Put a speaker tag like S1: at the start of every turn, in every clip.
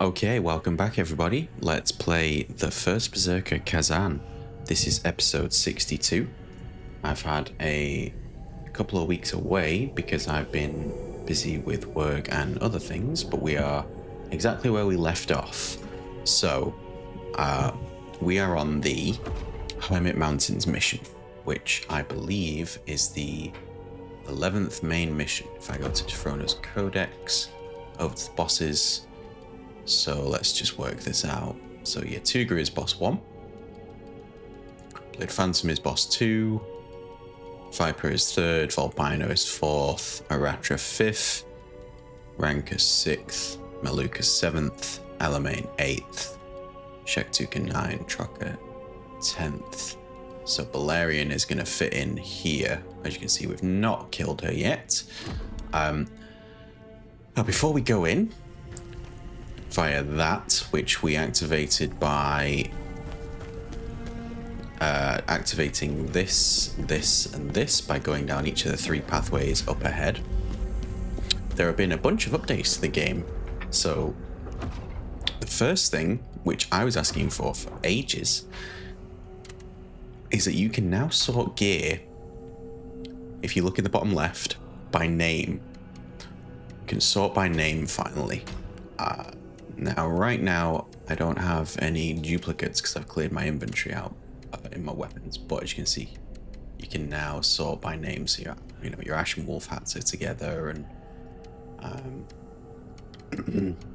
S1: Okay, welcome back everybody. Let's play the First Berserker Khazan. This is episode 62. I've had a couple of weeks away because I've been busy with work and other things, but we are exactly where we left off. So, we are on the Hermit Mountains mission, which I believe is the 11th main mission. If I go to Defrona's Codex, over to the bosses. So let's just work this out. So yeah, Tuga is boss 1. Blade Phantom is boss 2. Viper is 3rd. Volpino is 4th. Aratra 5th. Ranka 6th. Maluka 7th. Elamane 8th. Shektuka 9. Trocker 10th. So Bellerian is going to fit in here. As you can see, we've not killed her yet. Now before we go in, via that, which we activated by activating this, and this by going down each of the 3 pathways up ahead. There have been a bunch of updates to the game. So the first thing, which I was asking for ages, is that you can now sort gear, if you look in the bottom left, by name. You can sort by name finally. Now, right now, I don't have any duplicates because I've cleared my inventory out in my weapons. But as you can see, you can now sort by name. So your Ashen Wolf hats are together, and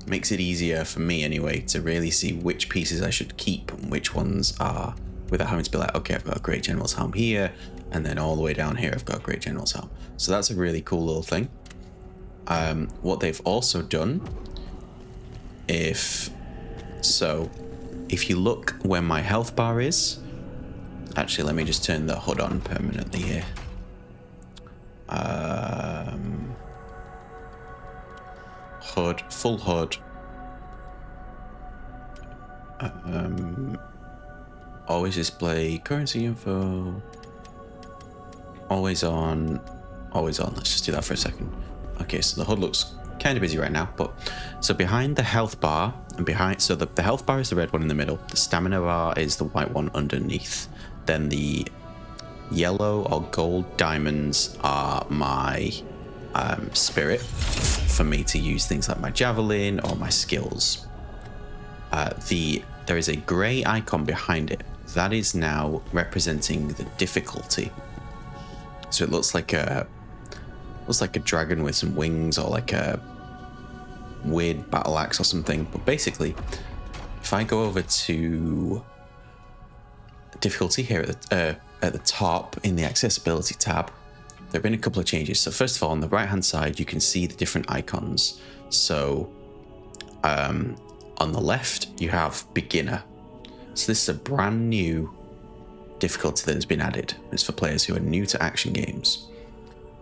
S1: makes it easier for me anyway to really see which pieces I should keep and which ones are, without having to be like, okay, I've got a Great General's Helm here, and then all the way down here I've got a Great General's Helm. So that's a really cool little thing. What they've also done, if you look where my health bar is, actually let me just turn the HUD on permanently here. HUD, full HUD. Always display currency info. Always on. Let's just do that for a second. Okay, so the HUD looks kind of busy right now, but so behind the health bar and so the health bar is the red one in the middle, the stamina bar is the white one underneath, then the yellow or gold diamonds are my spirit for me to use things like my javelin or my skills. There is a gray icon behind it that is now representing the difficulty, so it looks like a dragon with some wings, or like a weird battle axe or something. But basically, if I go over to difficulty here at the top in the accessibility tab, there have been a couple of changes. So first of all, on the right hand side, you can see the different icons. So on the left, you have beginner. So this is a brand new difficulty that has been added. It's for players who are new to action games.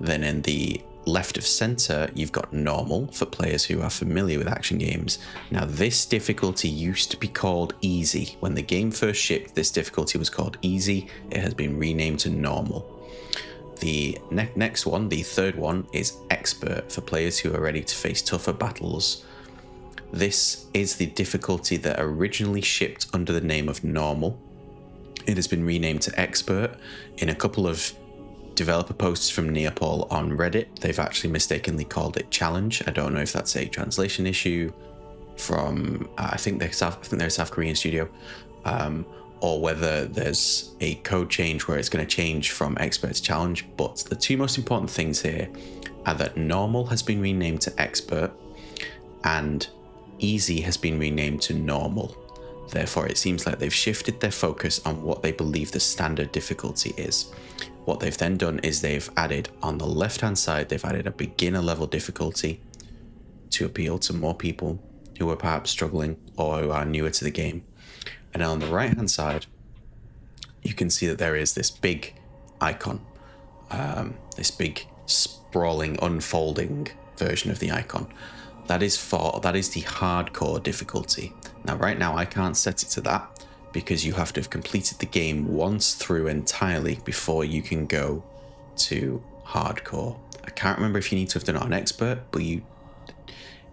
S1: Then in the left of center, you've got normal for players who are familiar with action games. Now, this difficulty used to be called easy. When the game first shipped, this difficulty was called easy. It has been renamed to normal. The next one, the third one, is expert for players who are ready to face tougher battles. This is the difficulty that originally shipped under the name of normal. It has been renamed to expert. In a couple of developer posts from Neople on Reddit, they've actually mistakenly called it challenge. I don't know if that's a translation issue from I think they're a South Korean studio, or whether there's a code change where it's going to change from expert to challenge. But the two most important things here are that normal has been renamed to expert and easy has been renamed to normal. Therefore, it seems like they've shifted their focus on what they believe the standard difficulty is. What they've then done is they've added, on the left-hand side, they've added a beginner level difficulty to appeal to more people who are perhaps struggling or who are newer to the game. And on the right-hand side, you can see that there is this big icon, this big sprawling, unfolding version of the icon. That is the hardcore difficulty. Now, right now, I can't set it to that because you have to have completed the game once through entirely before you can go to hardcore. I can't remember if you need to have done it on expert, but you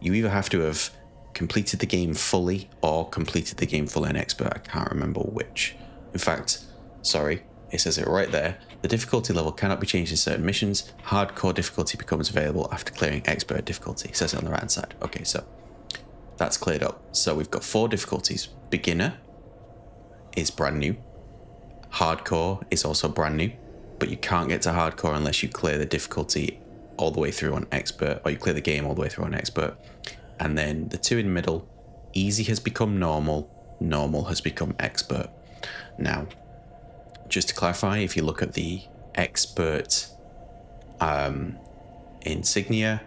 S1: either have to have completed the game fully or completed the game fully on expert. I can't remember which. In fact, sorry, it says it right there. The difficulty level cannot be changed in certain missions. Hardcore difficulty becomes available after clearing expert difficulty. It says it on the right hand side. Okay, so that's cleared up. So we've got 4 difficulties. Beginner is brand new. Hardcore is also brand new, but you can't get to hardcore unless you clear the difficulty all the way through on expert, or you clear the game all the way through on expert. And then the 2 in the middle, easy has become normal, normal has become expert. Now, just to clarify, if you look at the expert insignia,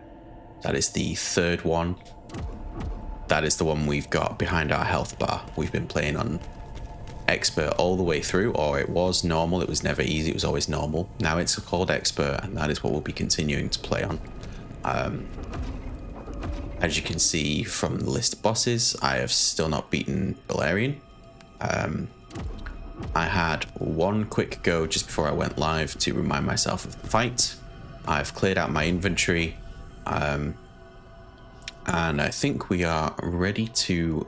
S1: that is the 3rd one. That is the one we've got behind our health bar. We've been playing on expert all the way through, or it was normal. It was never easy, it was always normal. Now it's called expert, and that is what we'll be continuing to play on. As you can see from the list of bosses, I have still not beaten Bellerian. I had one quick go just before I went live to remind myself of the fight. I've cleared out my inventory, and I think we are ready to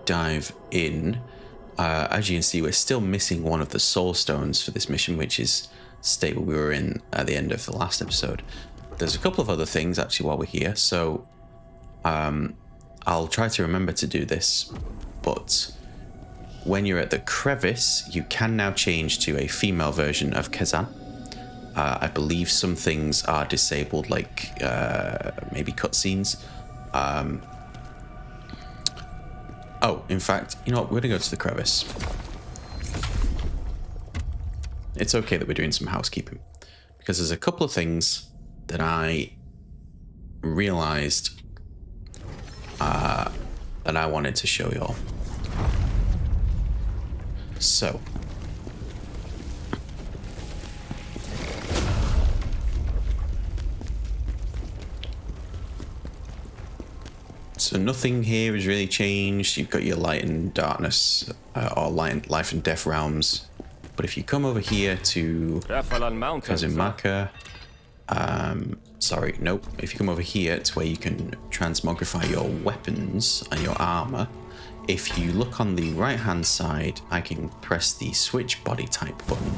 S1: dive in. As you can see, we're still missing one of the soul stones for this mission, which is the state we were in at the end of the last episode. There's a couple of other things actually while we're here, so I'll try to remember to do this, but when you're at the crevice, you can now change to a female version of Khazan. I believe some things are disabled, like maybe cutscenes. Oh, in fact, you know what? We're going to go to the crevice. It's okay that we're doing some housekeeping, because there's a couple of things that I realized that I wanted to show you all. So, nothing here has really changed. You've got your light and darkness, or life and death realms. But if you come over here to Khazan, sorry, nope. If you come over here to where you can transmogrify your weapons and your armor, if you look on the right hand side, I can press the switch body type button,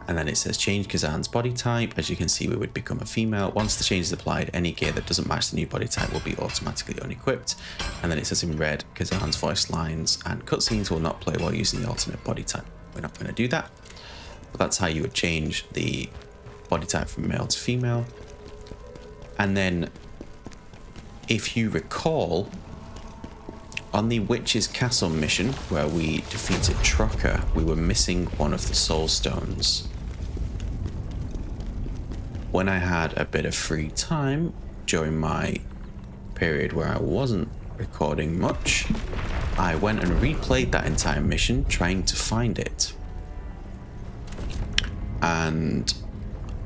S1: and then it says change Khazan's body type. As you can see, we would become a female. Once the change is applied, any gear that doesn't match the new body type will be automatically unequipped. And then it says in red, Khazan's voice lines and cutscenes will not play while using the alternate body type. We're not going to do that, but that's how you would change the body type from male to female. And then, if you recall, on the Witch's Castle mission where we defeated Trocker, we were missing one of the soul stones. When I had a bit of free time during my period where I wasn't recording much, I went and replayed that entire mission trying to find it. And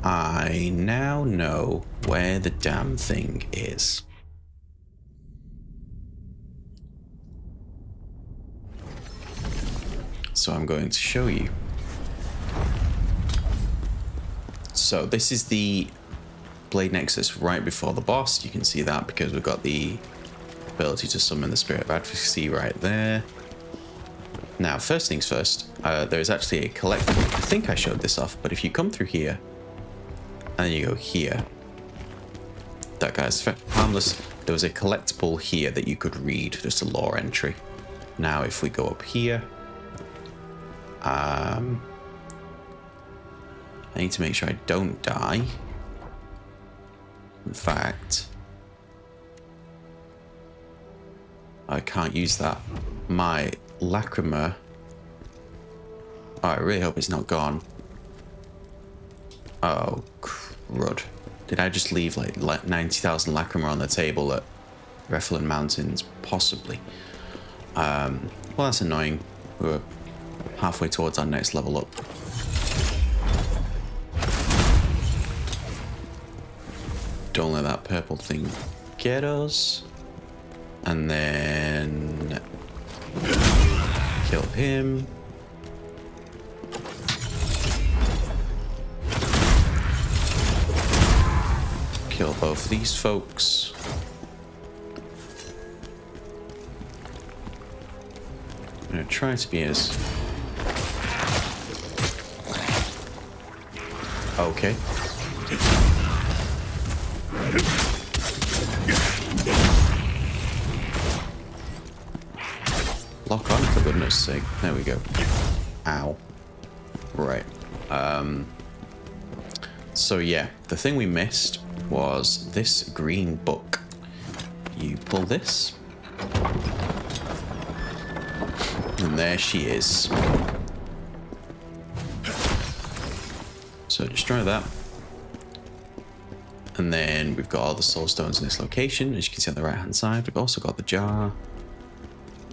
S1: I now know where the damn thing is. So I'm going to show you. So this is the Blade Nexus right before the boss. You can see that because we've got the ability to summon the Spirit of Advocacy right there. Now, first things first, there is actually a collectible. I think I showed this off, but if you come through here, and then you go here, that guy's harmless. There was a collectible here that you could read, just a lore entry. Now, if we go up here, I need to make sure I don't die. In fact, I can't use that. My lacrima. Oh, I really hope it's not gone. Oh, crud. Did I just leave like 90,000 lacrima on the table at Reflin Mountains? Possibly. Well, that's annoying. We're halfway towards our next level up. Don't let that purple thing get us. And then kill him. Kill both of these folks. I'm going to try to be as... Okay. Lock on, for goodness sake. There we go. Ow. Right. So yeah, the thing we missed was this green book. You pull this. And there she is. So destroy that. And then we've got all the soul stones in this location. As you can see on the right hand side, we've also got the jar.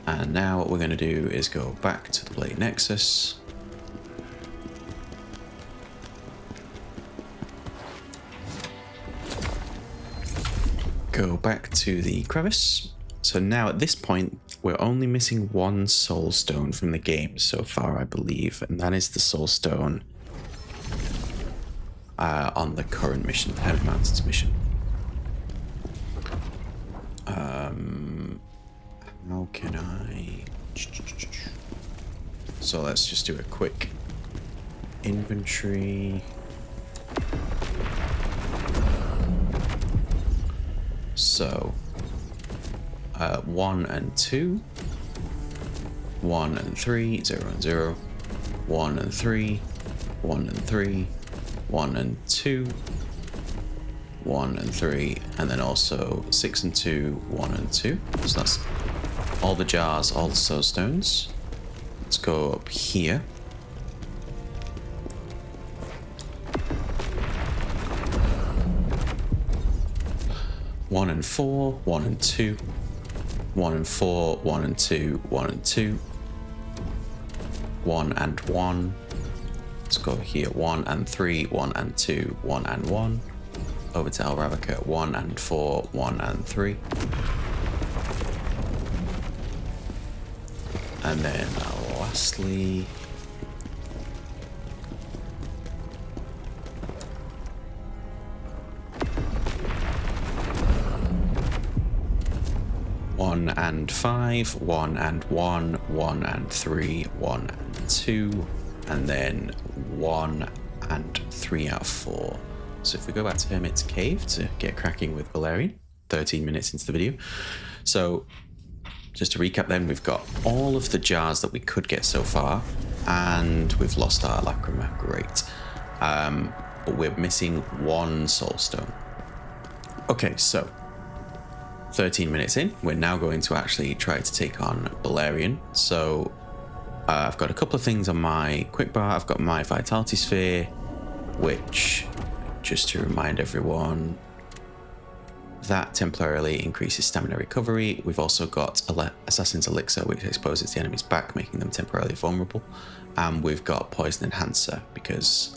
S1: And now what we're going to do is go back to the Blade Nexus. Go back to the crevice. So now at this point, we're only missing one soul stone from the game so far, I believe. And that is the soul stone on the current mission, the Head of Mountains mission. How can I... So let's just do a quick inventory. So, 1 and 2, 1 and 3, 0 and 0, 1 and 3, 1 and 3, 1 and 2, 1 and 3, and then also 6 and 2, 1 and 2. So that's all the jars, all the soul stones. Let's go up here. One and 4, 1 and 2, 1 and 4, 1 and 2, 1 and 2, 1 and 1. Let's go here. 1 and 3, 1 and 2, 1 and 1. Over to El Ravica, 1 and 4, 1 and 3. And then lastly, one and 5, 1 and 1, 1 and 3, 1 and 2, and then 1 and 3 out of 4. So if we go back to Hermit's Cave to get cracking with Bellerian, 13 minutes into the video. So just to recap then, we've got all of the jars that we could get so far, and we've lost our Lacrima, great. But we're missing one soul stone. Okay, so 13 minutes in, we're now going to actually try to take on Bellerian. So I've got a couple of things on my quick bar. I've got my Vitality Sphere, which, just to remind everyone, that temporarily increases stamina recovery. We've also got Assassin's Elixir, which exposes the enemy's back, making them temporarily vulnerable. And we've got Poison Enhancer, because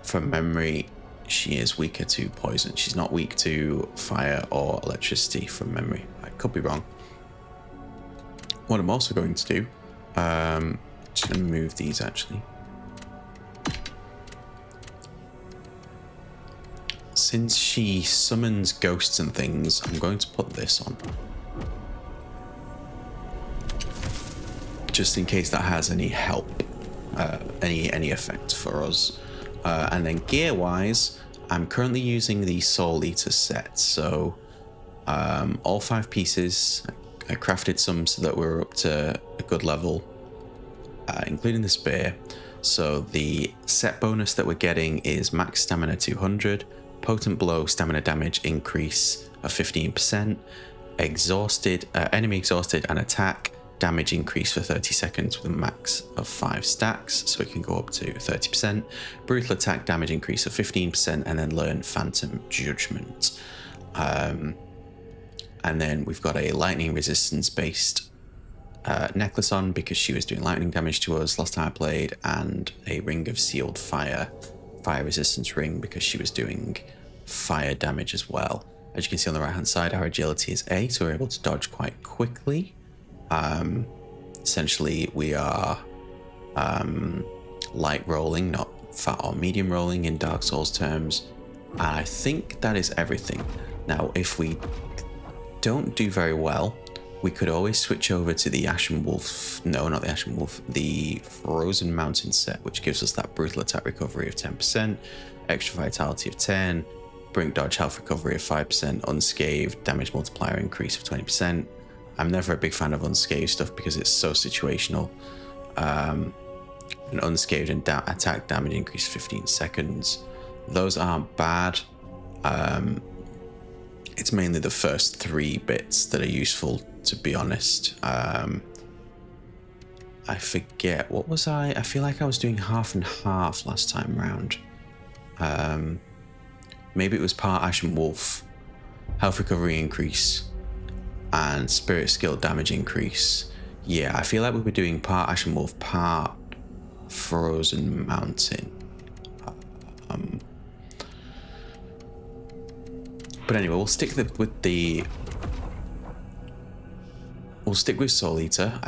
S1: from memory, she is weaker to poison. She's not weak to fire or electricity from memory. I could be wrong. What I'm also going to do, just going to move these actually. Since she summons ghosts and things, I'm going to put this on. Just in case that has any help, any effect for us. And then gear-wise, I'm currently using the Soul Eater set. So all 5 pieces, I crafted some so that we're up to a good level, including the spear. So the set bonus that we're getting is max stamina 200, potent blow stamina damage increase of 15%, enemy exhausted and attack damage increase for 30 seconds with a max of 5 stacks, so it can go up to 30%, brutal attack damage increase of 15%, and then learn Phantom Judgment. And then we've got a lightning resistance based necklace on, because she was doing lightning damage to us last time I played, and a ring of sealed fire resistance ring, because she was doing fire damage as well. As you can see on the right hand side, our agility is A, so we're able to dodge quite quickly. Essentially we are light rolling, not fat or medium rolling in Dark Souls terms, and I think that is everything. Now if we don't do very well, we could always switch over to the Ashen Wolf. No, not the Ashen Wolf. The Frozen Mountain set, which gives us that brutal attack recovery of 10%, extra vitality of 10, brink dodge health recovery of 5%, unscathed damage multiplier increase of 20%. I'm never a big fan of unscathed stuff because it's so situational. An unscathed and attack damage increase 15 seconds. Those aren't bad. It's mainly the first 3 bits that are useful, to be honest. I forget, what was I feel like I was doing half and half last time round. Maybe it was part Ashen Wolf, health recovery increase, and spirit skill damage increase. Yeah, I feel like we were doing part Ashen Wolf, part Frozen Mountain. But anyway, we'll stick with Soul Eater.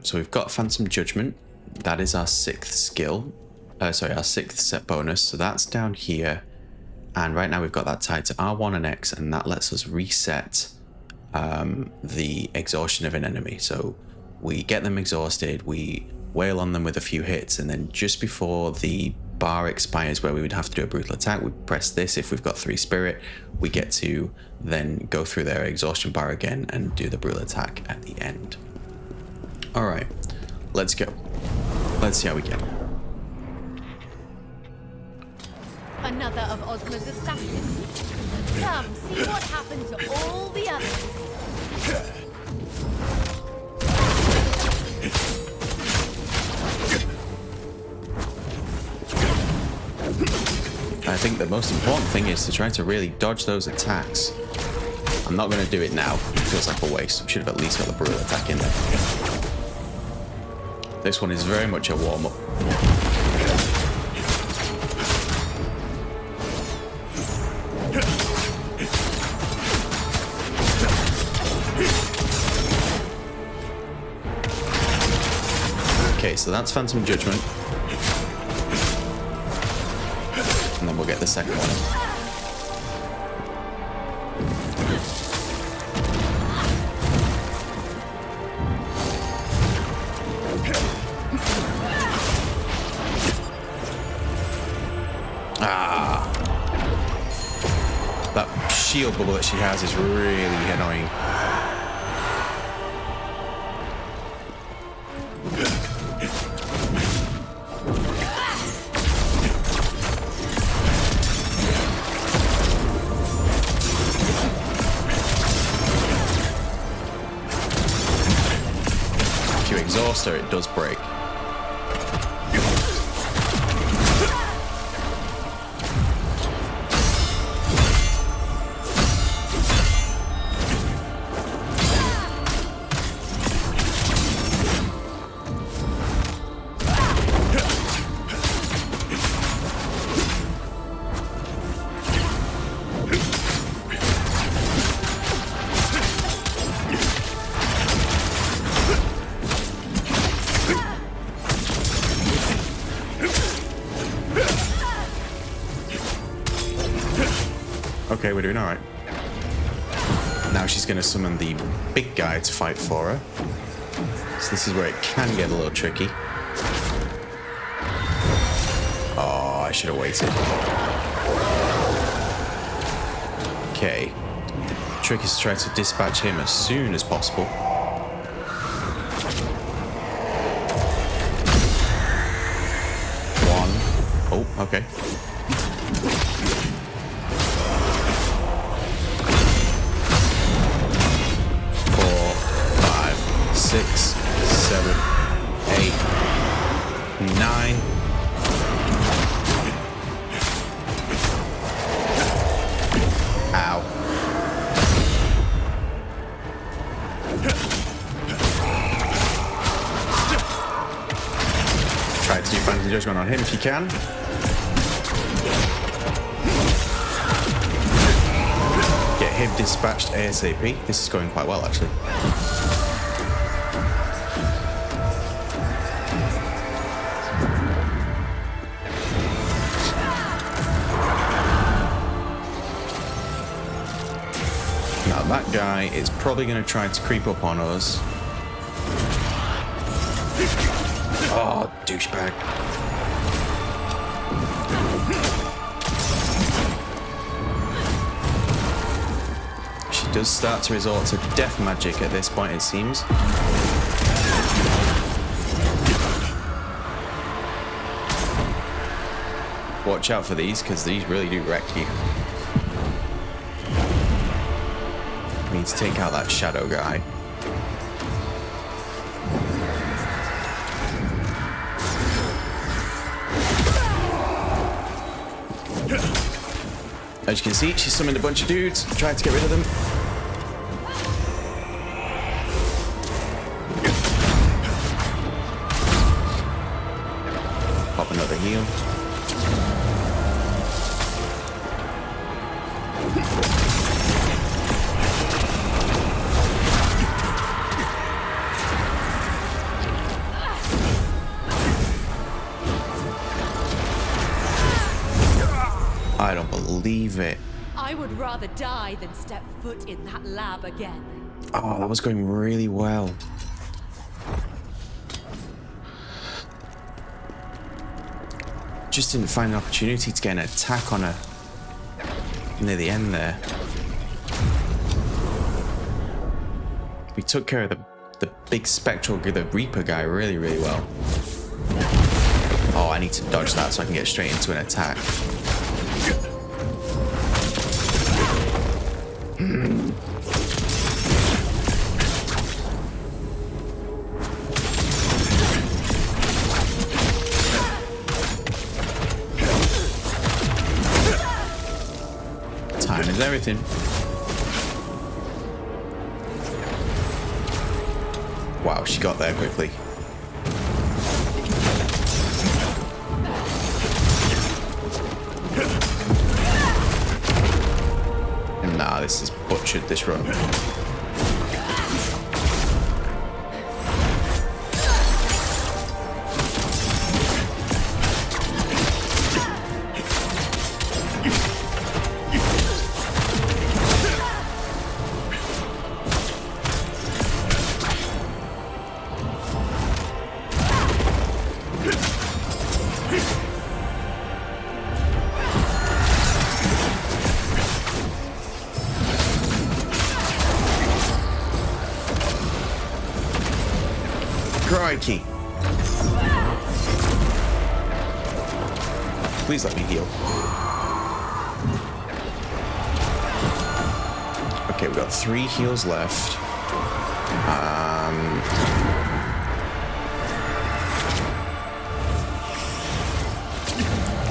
S1: So we've got Phantom Judgment. That is our 6th skill. Our 6th set bonus. So that's down here. And right now we've got that tied to R1 and X, and that lets us reset the exhaustion of an enemy. So we get them exhausted, we wail on them with a few hits, and then just before the bar expires where we would have to do a brutal attack, we press this. If we've got 3 spirit, we get to then go through their exhaustion bar again and do the brutal attack at the end. All right, let's go. Let's see how we get.
S2: Another of Ozma's assassins. Come, see what happened to all the others.
S1: I think the most important thing is to try to really dodge those attacks. I'm not going to do it now. It feels like a waste. We should have at least got the brutal attack in there. This one is very much a warm-up. Okay, so that's Phantom Judgment. And then we'll get the second one. Ah! That shield bubble that she has is really annoying. Exhaust her, it does break. Okay, we're doing all right. Now she's going to summon the big guy to fight for her. So this is where it can get a little tricky. Oh, I should have waited. Okay. The trick is to try to dispatch him as soon as possible. One. Oh, okay. 6, 7, 8, 9. Ow. Try to do Phantom Judgment on him if you can. Get him dispatched ASAP. This is going quite well, actually. That guy it's probably going to try to creep up on us. Oh, douchebag. She does start to resort to death magic at this point, it seems. Watch out for these, because these really do wreck you. We need to take out that shadow guy. As you can see, she summoned a bunch of dudes, tried to get rid of them. Pop another heal. I don't believe it.
S2: I would rather die than step foot in that lab again.
S1: Oh, that was going really well. Just didn't find an opportunity to get an attack on her near the end there. We took care of the big spectral, the Reaper guy really, really well. Oh, I need to dodge that so I can get straight into an attack. Time is everything. Wow, she got there quickly. Nah, this is butchered, this run. Crikey. Please let me heal. Okay, we've got 3 heals left.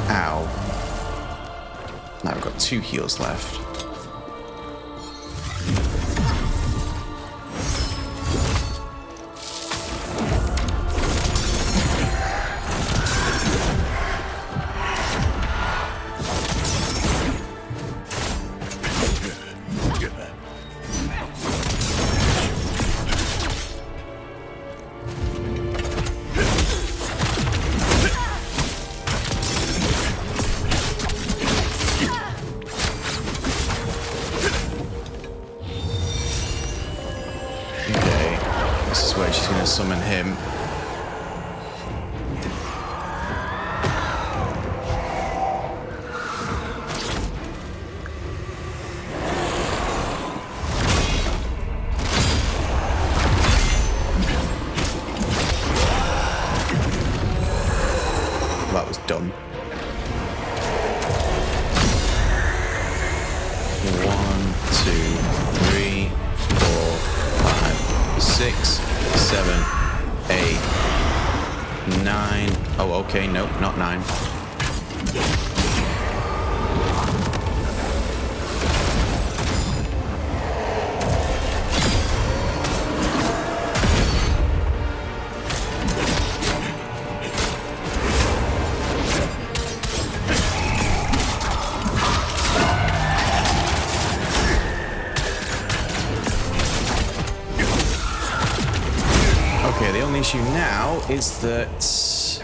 S1: Ow. Now we've got 2 heals left. Summon him. That was dumb. 1, 2, 3, 4, 5, 6, 7, 8, 9. Oh, okay, nope, not 9. Okay, the only issue now is that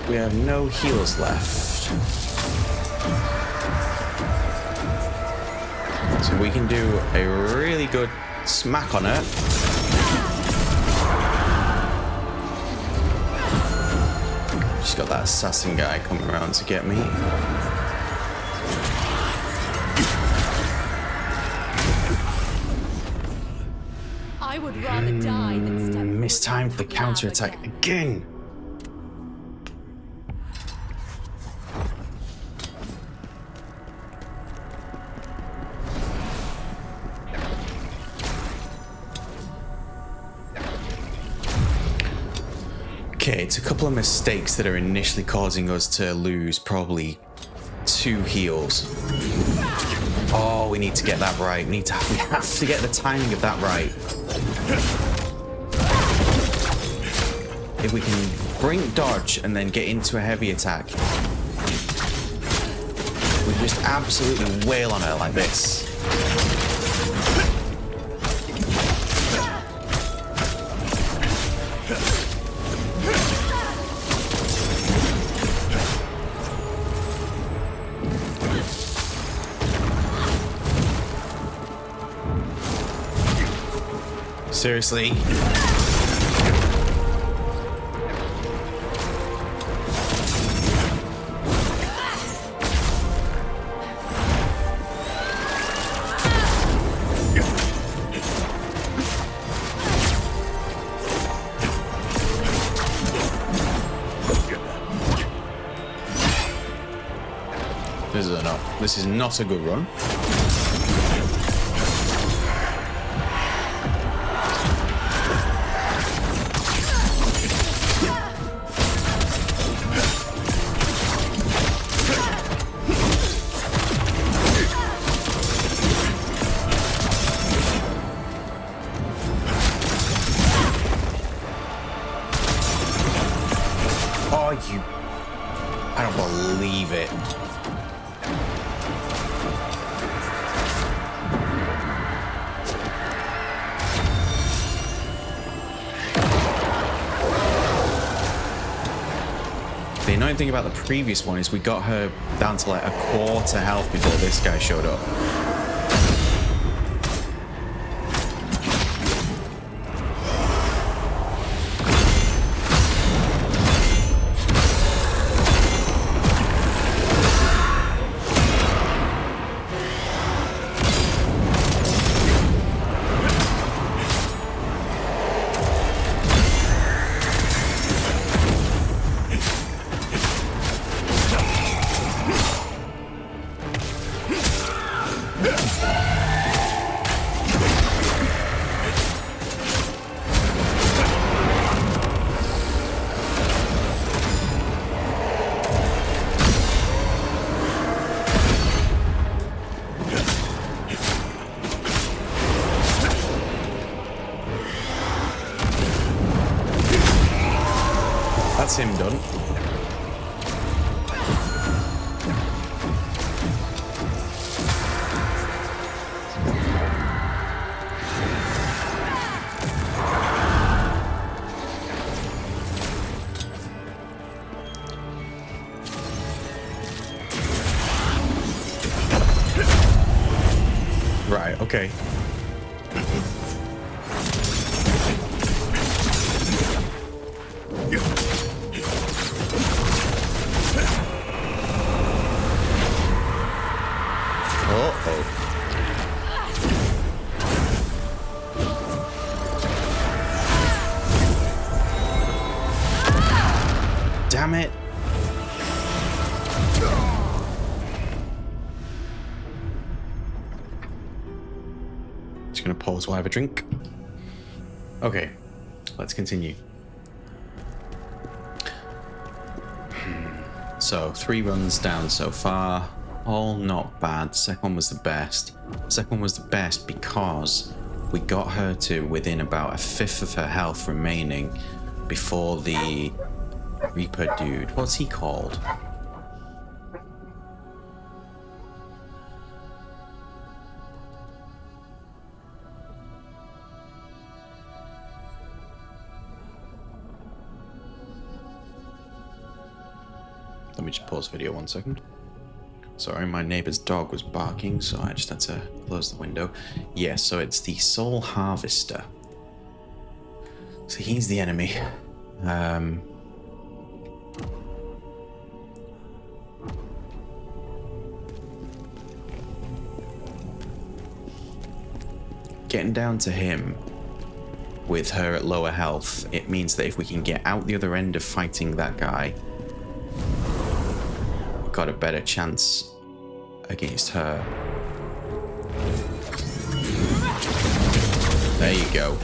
S1: we have no heals left. So we can do a really good smack on her. She's got that assassin guy coming around to get me.
S2: I would rather die than step
S1: Mistimed the counterattack again. Okay, it's a couple of mistakes that are initially causing us to lose probably 2 heals. Oh, we need to get that right. We have to get the timing of that right. If we can brink dodge and then get into a heavy attack, we just absolutely wail on her like this. Seriously. This is not a good run. I don't believe it. The annoying thing about the previous one is we got her down to like a quarter health before this guy showed up. That's him done. Right, okay. Damn it. Just gonna pause while I have a drink. Okay, let's continue. So 3 runs down so far, all not bad. Second one was the best. Second one was the best because we got her to within about 1/5 of her health remaining before the Reaper dude. What's he called? Let me just pause video 1 second. Sorry, my neighbor's dog was barking, so I just had to close the window. Yeah, so it's the Soul Harvester. So he's the enemy. Getting down to him with her at lower health, it means that if we can get out the other end of fighting that guy, we've got a better chance against her. There you go.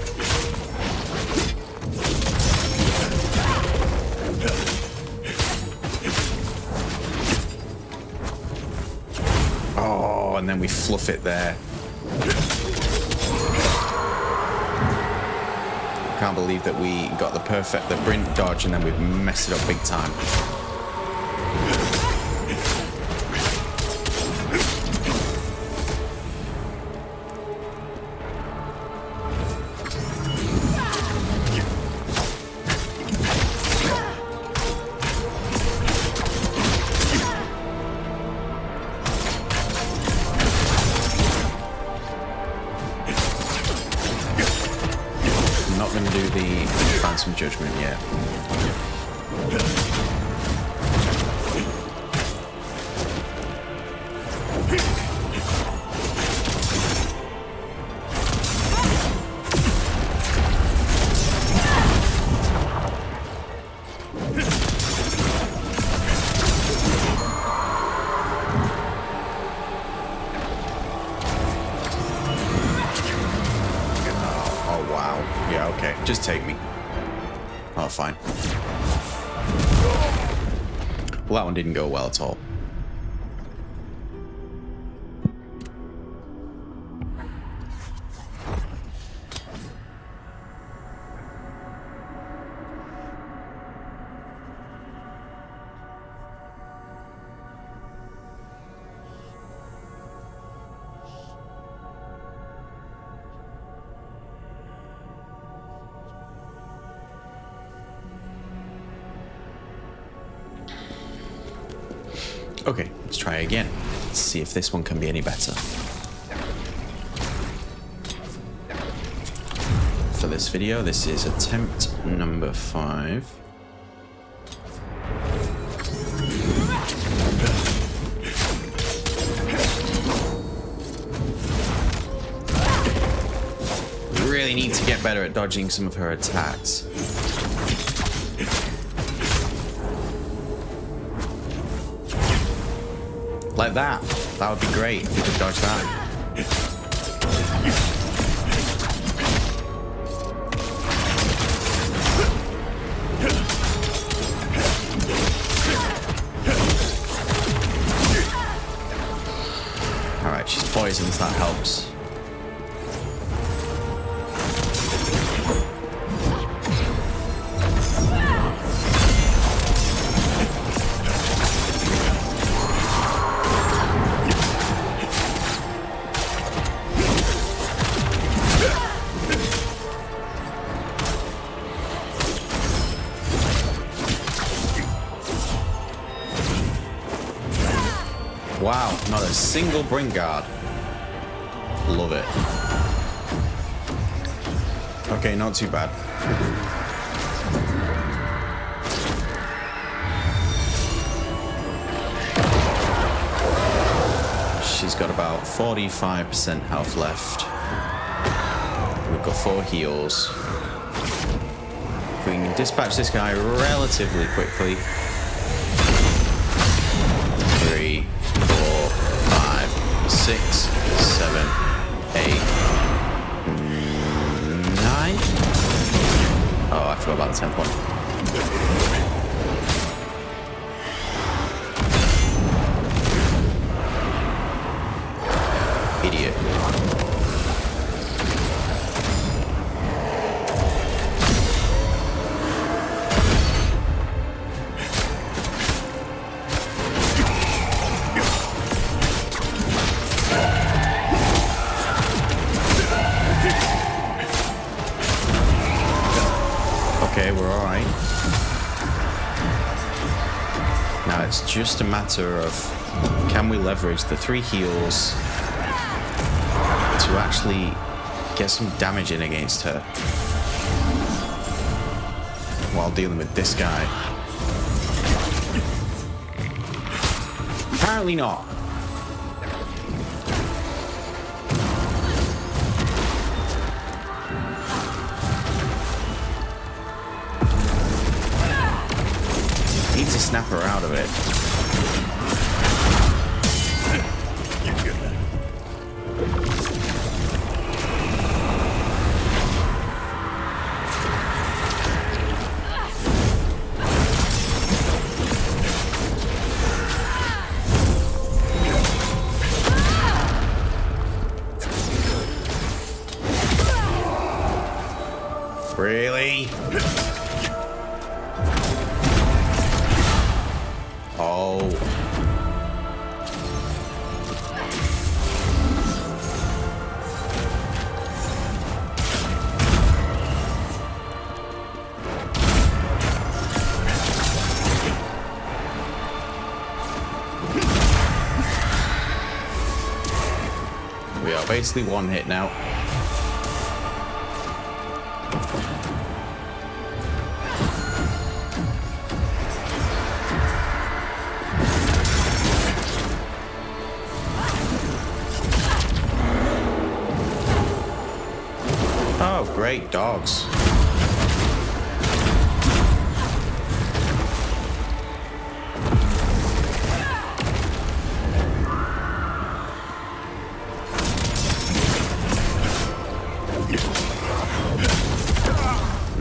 S1: Oh, and then we fluff it there. Can't believe that we got the Brint dodge and then we've messed it up big time. Judgment, yeah. Oh wow. Yeah, okay. Just take me. Oh, fine. Well, that one didn't go well at all. Okay, let's try again. Let's see if this one can be any better. For this video, this is attempt number 5. We really need to get better at dodging some of her attacks. Like that. That would be great if we could dodge that. Alright, she's poisoned, that helps. Wow, not a single Brink guard. Love it. Okay, not too bad. She's got about 45% health left. We've got 4 heals. We can dispatch this guy relatively quickly. 3, 4, 5, 6, 7, 8, 9. Oh, I forgot about the 10th one. Idiot. Okay, we're all right. Now it's just a matter of Can we leverage the 3 heals to actually get some damage in against her while dealing with this guy? Apparently not. Need to snap her out of it. Really? Oh. We are basically one hit now. Oh, great dogs.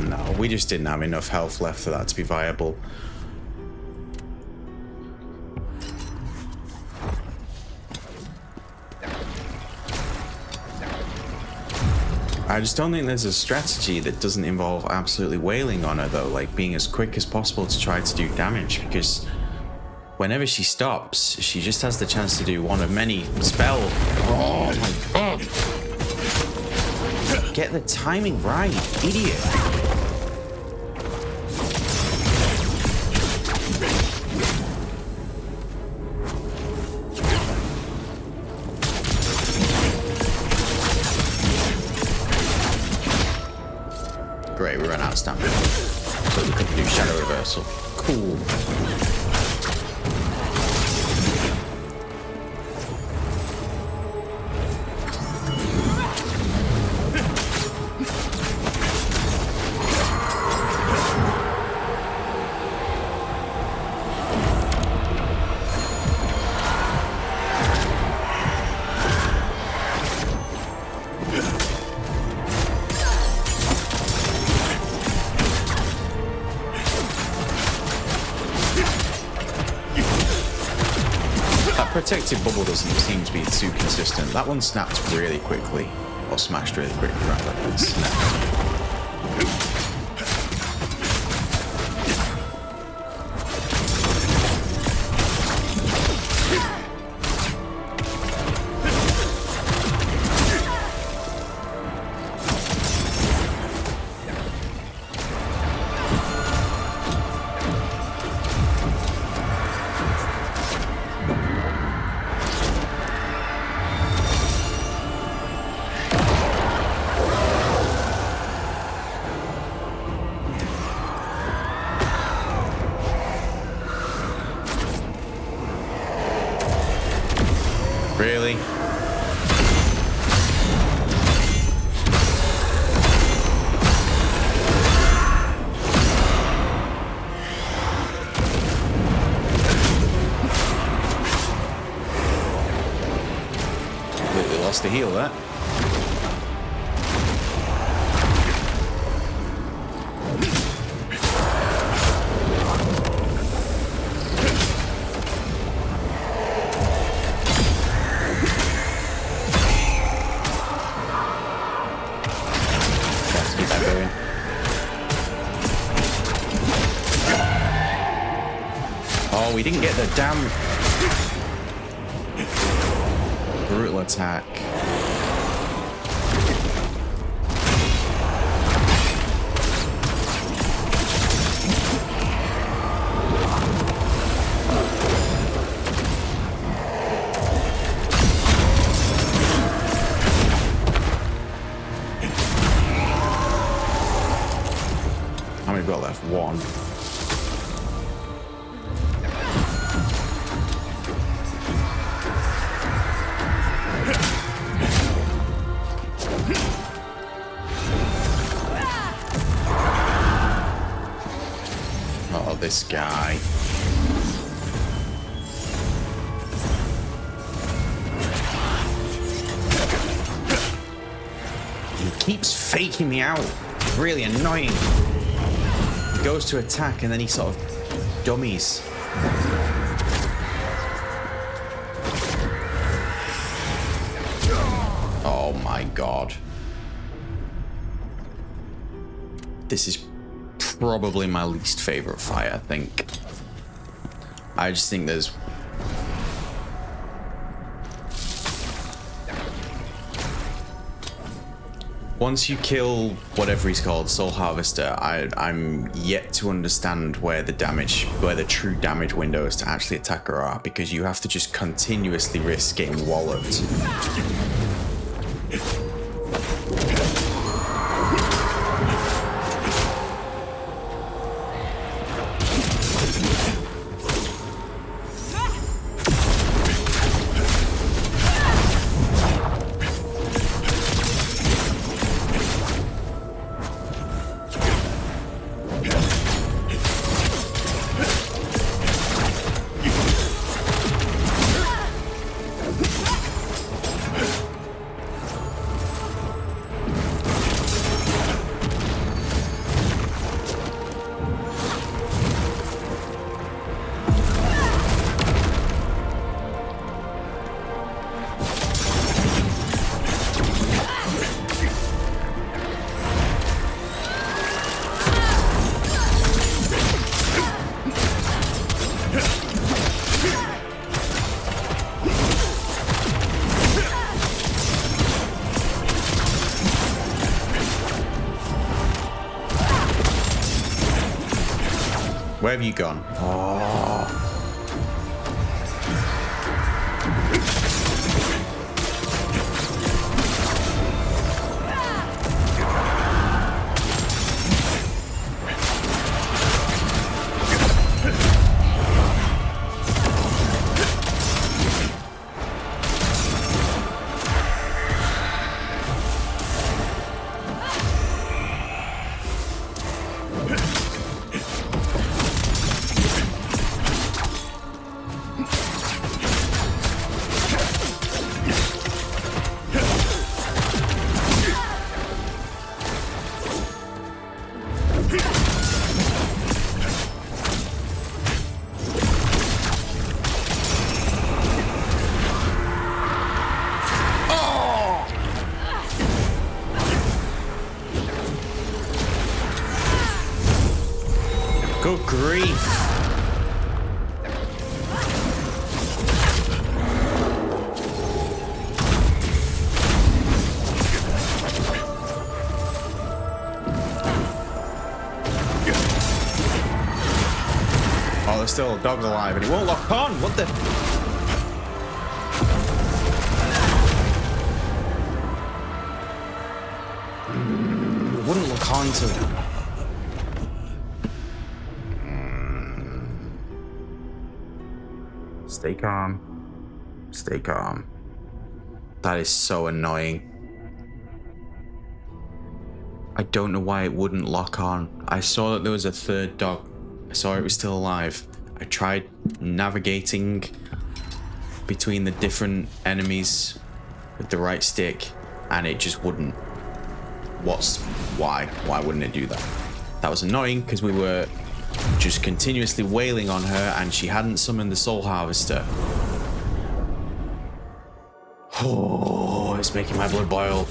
S1: No, we just didn't have enough health left for that to be viable. I just don't think there's a strategy that doesn't involve absolutely wailing on her though, like being as quick as possible to try to do damage, because whenever she stops, she just has the chance to do one of many spells. Oh my god. Get the timing right, idiot. Great, we ran out of stamina, so we couldn't do shadow reversal. Cool. Protective bubble doesn't seem to be too consistent. That one snapped really quickly, or smashed really quickly rather than snapped. Really? Completely lost the heal there. Oh, we didn't get the damn brutal attack. many we got left? One. Oh, this guy. He keeps faking me out. It's really annoying. He goes to attack and then he sort of dummies. Oh my god. This is probably my least favorite fight, I think. I just think there's... Once you kill whatever he's called, Soul Harvester, I'm yet to understand where the true damage windows to actually attack her are, because you have to just continuously risk getting walloped. Where have you gone? Oh. Good grief. Oh, there's still a dog alive and it won't lock on. What the? It wouldn't lock on to... Stay calm. Stay calm. That is so annoying. I don't know why it wouldn't lock on. I saw that there was a third dog. I saw it was still alive. I tried navigating between the different enemies with the right stick and it just wouldn't. Why? Why wouldn't it do that? That was annoying because we were just continuously wailing on her and she hadn't summoned the Soul Harvester. Oh, it's making my blood boil.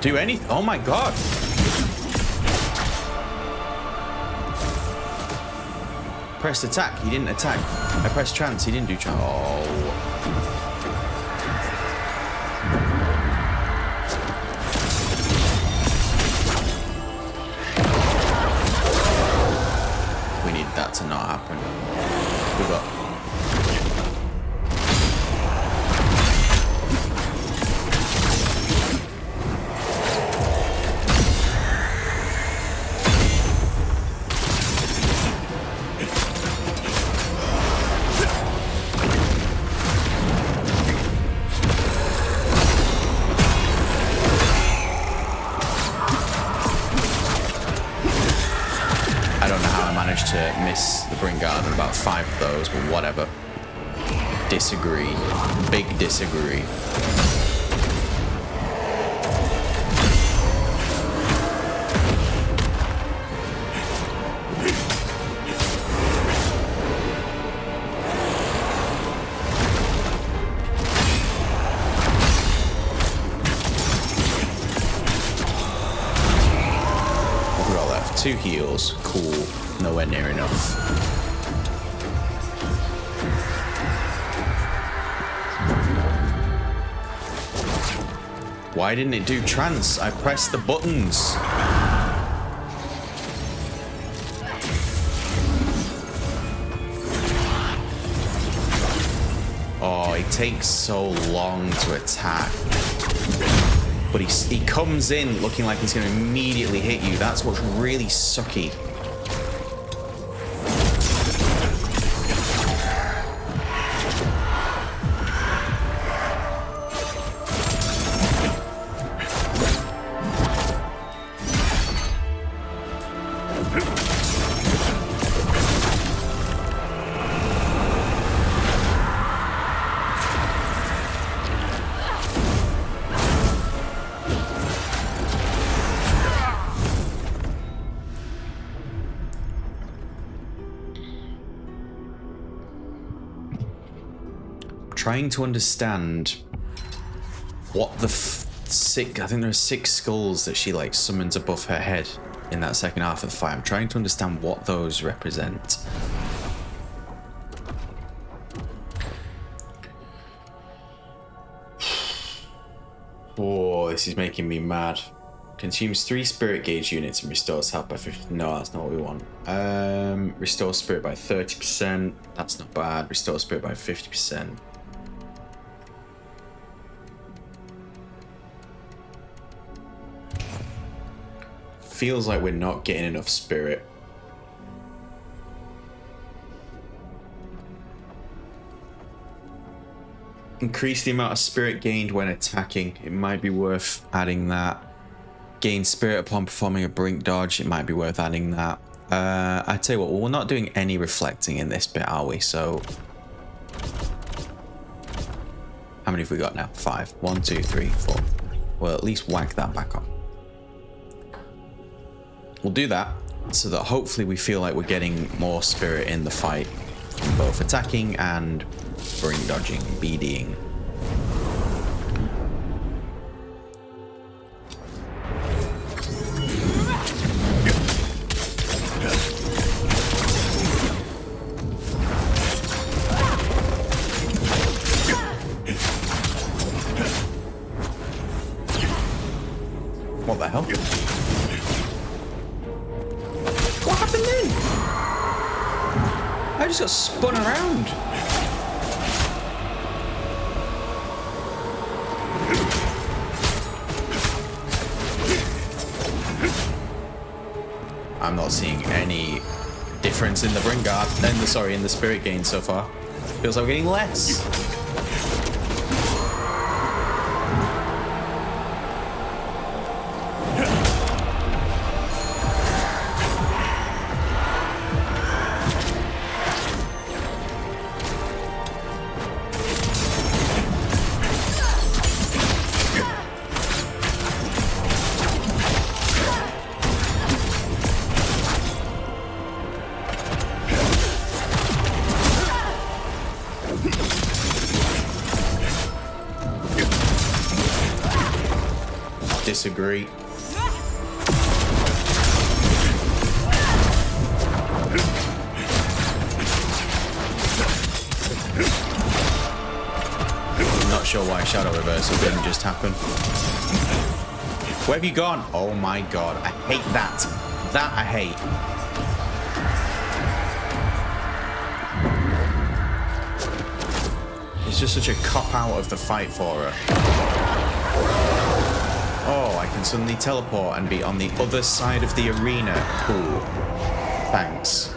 S1: do anything. Oh my god. Pressed attack. He didn't attack. I pressed trance. He didn't do trance. Oh. We need that to not happen. We got. To miss the Bring Guard and about 5 of those, but whatever. Disagree. Big disagree. What we got left? 2 heals. Cool. Nowhere near enough. Why didn't it do trance? I pressed the buttons. Oh, it takes so long to attack. But he comes in looking like he's going to immediately hit you. That's what's really sucky. Trying to understand what the I think there are 6 skulls that she like summons above her head in that second half of the fight. I'm trying to understand what those represent. Oh, this is making me mad. Consumes 3 spirit gauge units and restores health by 50. No, that's not what we want. Restore spirit by 30%. That's not bad. Restore spirit by 50%. Feels like we're not getting enough spirit. Increase the amount of spirit gained when attacking. It might be worth adding that. Gain spirit upon performing a brink dodge. It might be worth adding that. I tell you what, we're not doing any reflecting in this bit, are we? So how many have we got now? 5. 1, 2, 3, 4. Well, at least whack that back on. We'll do that so that hopefully we feel like we're getting more spirit in the fight from both attacking and brink dodging, BDing. What the hell? What happened then? I just got spun around. I'm not seeing any difference in the Bring Guard, in the spirit gain so far. Feels like we're getting less. disagree. I'm not sure why shadow reversal didn't just happen. Where have you gone? Oh my god, I hate that. That I hate. It's just such a cop-out of the fight for her. Oh, I can suddenly teleport and be on the other side of the arena. Cool. Thanks.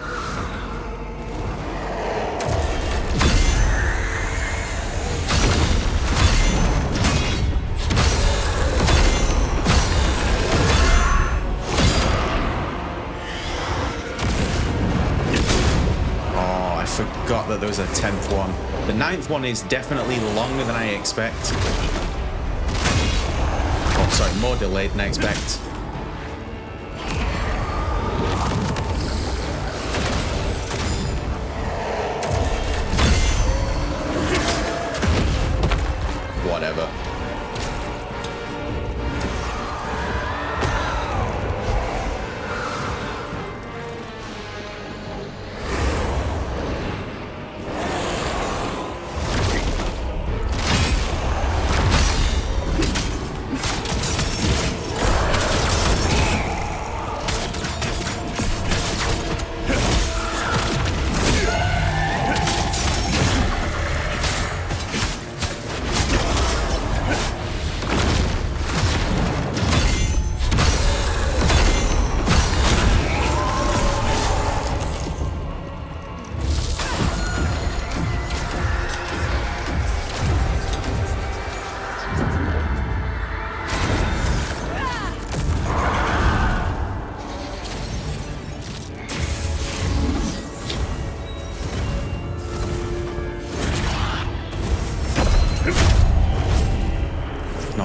S1: Forgot that there was a 10th one. The 9th one is definitely longer than I expect. Oh, sorry, more delayed than I expect. Whatever.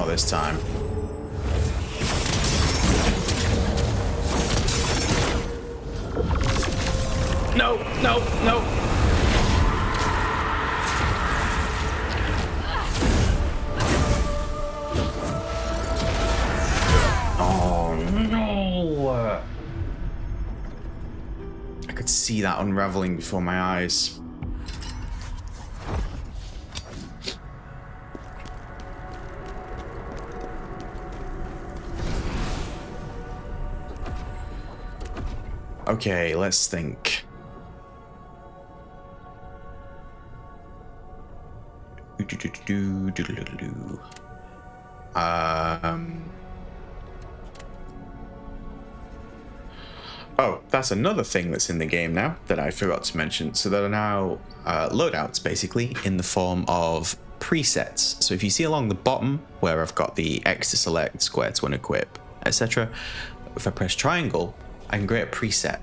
S1: This time. No, no, no. Oh no. I could see that unraveling before my eyes. Okay, let's think. Oh, that's another thing that's in the game now that I forgot to mention. So there are now loadouts, basically, in the form of presets. So if you see along the bottom where I've got the X to select, square to unequip, etc., if I press triangle, I can create a preset.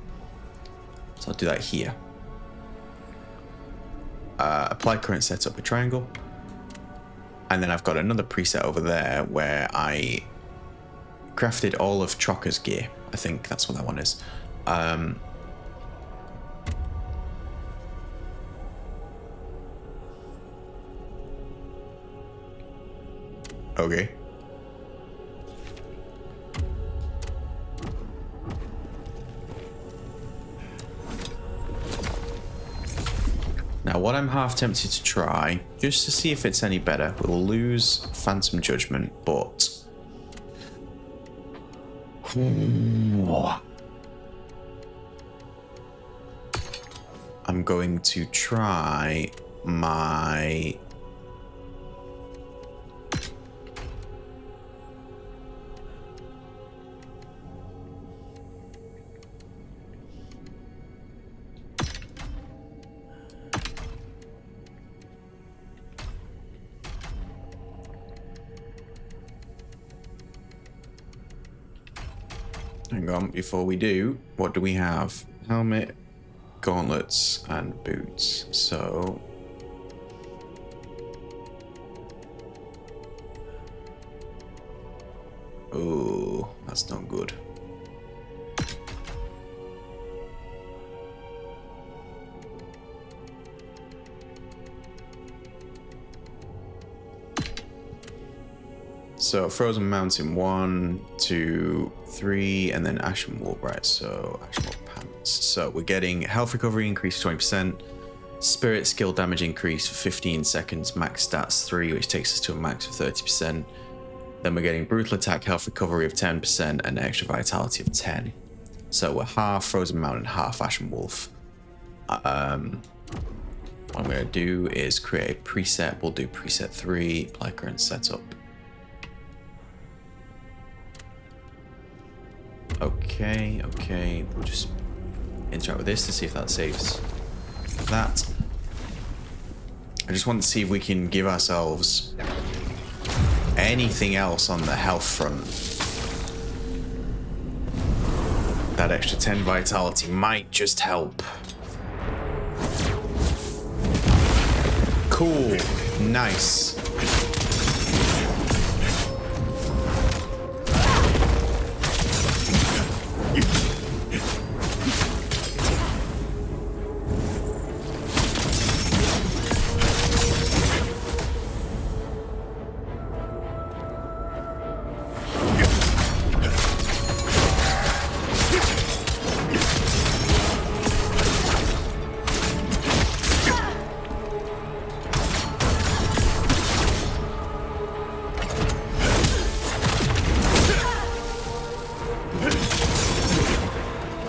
S1: So I'll do that here. Apply current setup with triangle. And then I've got another preset over there where I crafted all of Trocker's gear. I think that's what that one is. Okay. Now, what I'm half tempted to try, just to see if it's any better, we'll lose Phantom Judgment, but... I'm going to try my... Hang on, before we do, what do we have? Helmet, gauntlets, and boots. So... oh, that's not good. So Frozen Mountain 1, 2, 3, and then Ashen Wolf, right? So Ashen Wolf Pants. So we're getting health recovery increase 20%, spirit skill damage increase for 15 seconds, max stats 3, which takes us to a max of 30%. Then we're getting brutal attack health recovery of 10% and extra vitality of 10. So we're half Frozen Mountain, half Ashen Wolf. What I'm going to do is create a preset. We'll do preset 3, apply current setup. Okay, we'll just interact with this to see if that saves that. I just want to see if we can give ourselves anything else on the health front. That extra 10 vitality might just help. Cool, nice.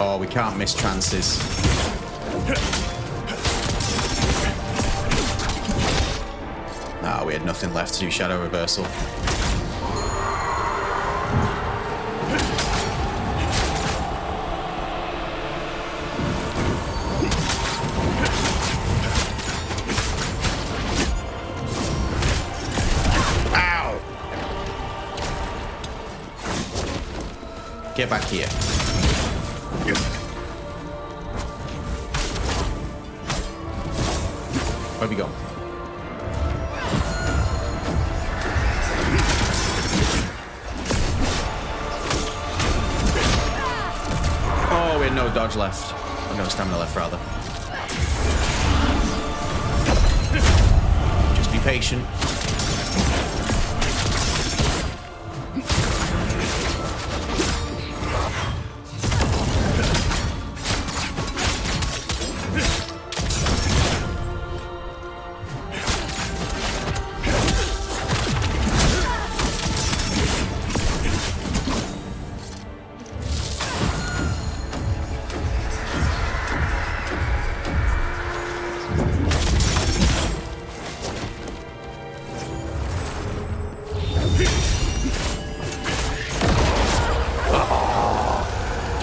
S1: Oh, we can't miss trances. Nah, we had nothing left to do shadow reversal. Ow! Get back here. Where we go? Oh, we had no dodge left. Or no stamina left, rather. Just be patient.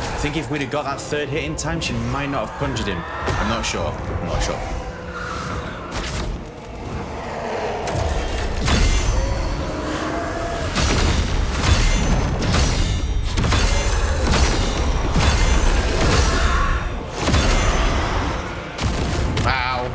S1: I think if we'd have got that third hit in time, she might not have conjured him. I'm not sure. Wow.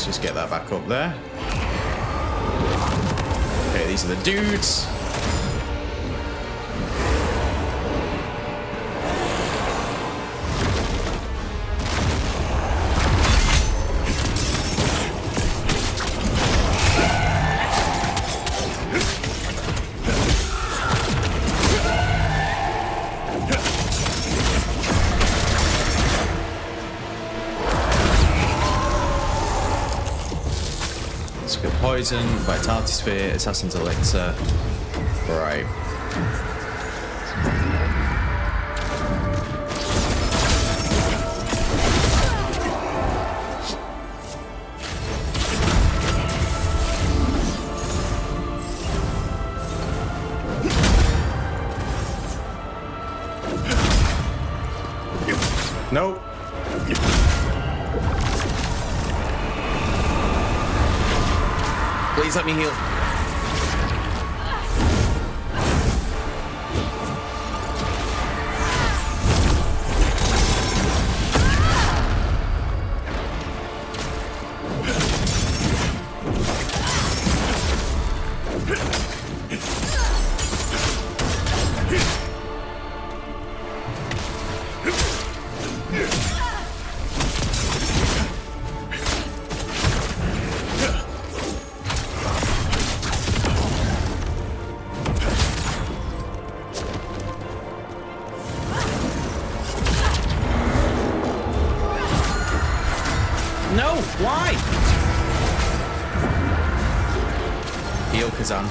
S1: Just get that back up there. Okay, these are the dudes. Poison, Vitality Sphere, Assassin's Elixir. Right. Nope. Please let me heal. No, why? Heal, Khazan.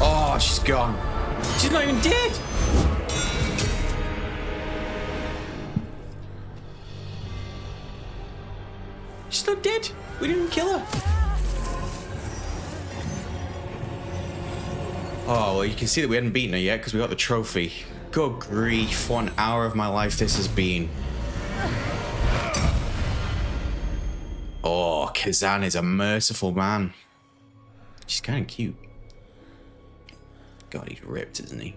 S1: Oh, she's gone. She's not even dead. She's not dead. We didn't kill her. Oh, well, you can see that we hadn't beaten her yet because we got the trophy. Good grief, what an hour of my life this has been. Oh, Khazan is a merciful man. She's kind of cute. God, he's ripped, isn't he?